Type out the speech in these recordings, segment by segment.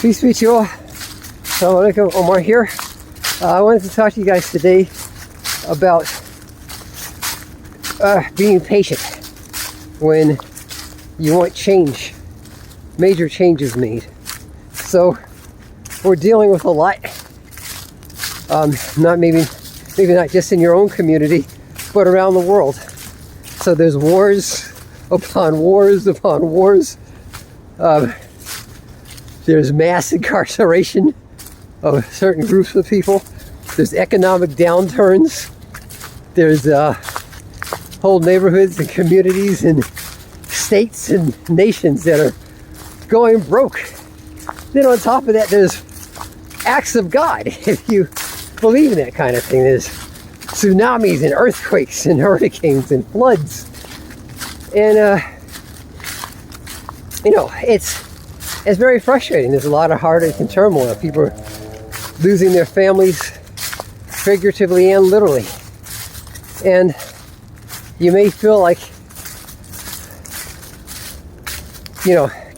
Peace be to you all. Assalamualaikum, Omar here. I wanted to talk to you guys today about being patient when you want change, major changes made. So we're dealing with a lot, maybe not just in your own community, but around the world. So there's wars upon wars upon wars. There's mass incarceration of certain groups of people. There's economic downturns. There's whole neighborhoods and communities and states and nations that are going broke. Then on top of that, there's acts of God, if you believe in that kind of thing. There's tsunamis and earthquakes and hurricanes and floods. And, it's very frustrating. There's a lot of heartache and turmoil. People are losing their families, figuratively and literally. And you may feel like,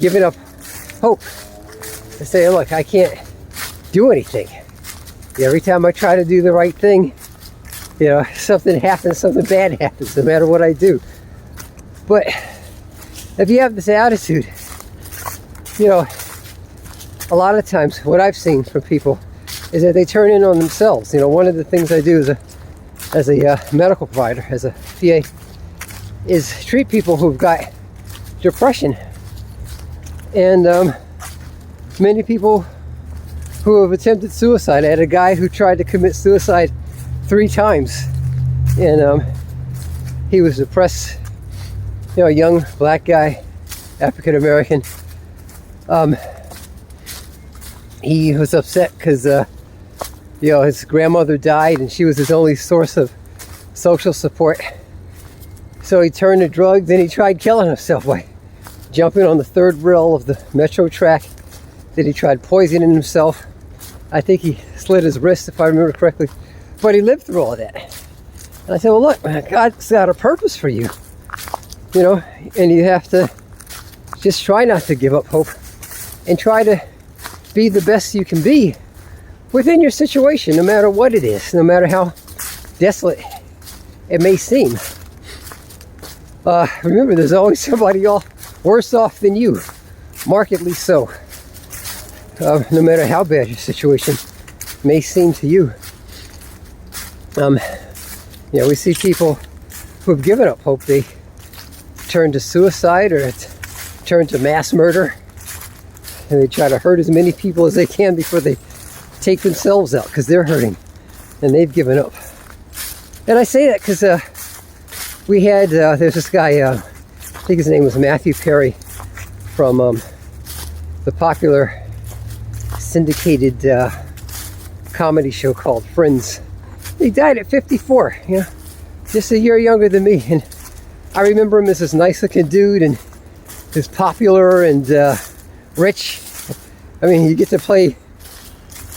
giving up hope. And say, look, I can't do anything. Every time I try to do the right thing, something happens, something bad happens, no matter what I do. But if you have this attitude, a lot of times what I've seen from people is that they turn in on themselves. One of the things I do as a medical provider, as a PA, is treat people who've got depression. And many people who have attempted suicide. I had a guy who tried to commit suicide 3 times. And he was depressed, a young black guy, African American. He was upset because his grandmother died and she was his only source of social support. So he turned to drugs and he tried killing himself by jumping on the 3rd rail of the metro track. Then he tried poisoning himself. I think he slit his wrist, if I remember correctly. But he lived through all of that. And I said, well, look, man, God's got a purpose for you. And you have to just try not to give up hope and try to be the best you can be within your situation, no matter what it is, no matter how desolate it may seem. Remember, there's always somebody worse off than you, markedly so. No matter how bad your situation may seem to you. We see people who have given up hope. They turn to suicide or turn to mass murder. And they try to hurt as many people as they can before they take themselves out because they're hurting and they've given up. And I say that because there's this guy, I think his name was Matthew Perry, from the popular syndicated comedy show called Friends. He died at 54, just a year younger than me. And I remember him as this nice looking dude and he's popular and rich. I mean, you get to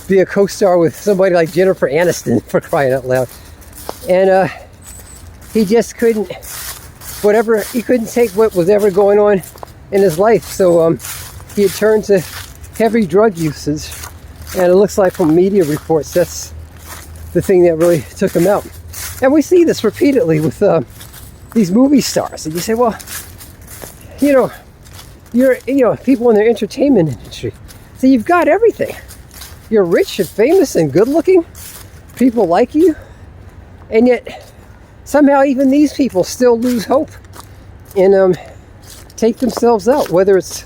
be a co-star with somebody like Jennifer Aniston, for crying out loud. And he just couldn't take what was ever going on in his life. So he had turned to heavy drug usage. And it looks like from media reports, that's the thing that really took him out. And we see this repeatedly with these movie stars. And you say, well, you're people in the entertainment industry. So you've got everything. You're rich and famous and good looking. People like you. And yet somehow even these people still lose hope and take themselves out, whether it's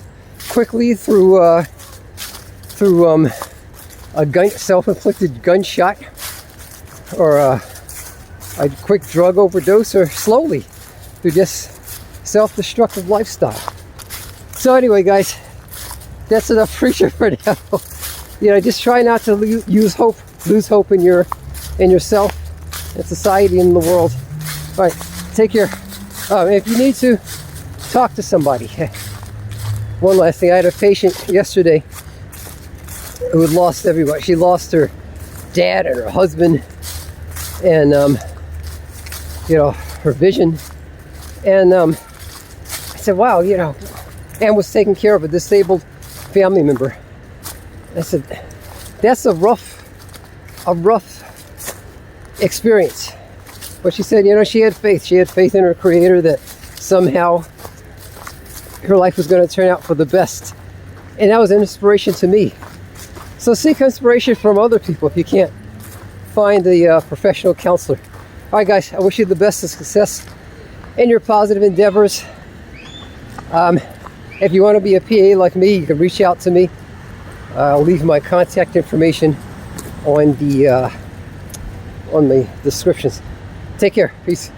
quickly through a self-inflicted gunshot or a quick drug overdose, or slowly through just self-destructive lifestyle. So anyway, guys, that's enough preaching for now. Just try not to lose hope in yourself and society and the world. All right, take care. If you need to, talk to somebody. One last thing, I had a patient yesterday who had lost everybody. She lost her dad and her husband and her vision. And I said, wow, and was taking care of a disabled family member. I said, that's a rough experience. But she said, you know, she had faith. She had faith in her Creator that somehow her life was going to turn out for the best. And that was an inspiration to me. So seek inspiration from other people if you can't find the professional counselor. All right, guys, I wish you the best of success in your positive endeavors. If you want to be a PA like me, you can reach out to me. I'll leave my contact information on the descriptions. Take care. Peace.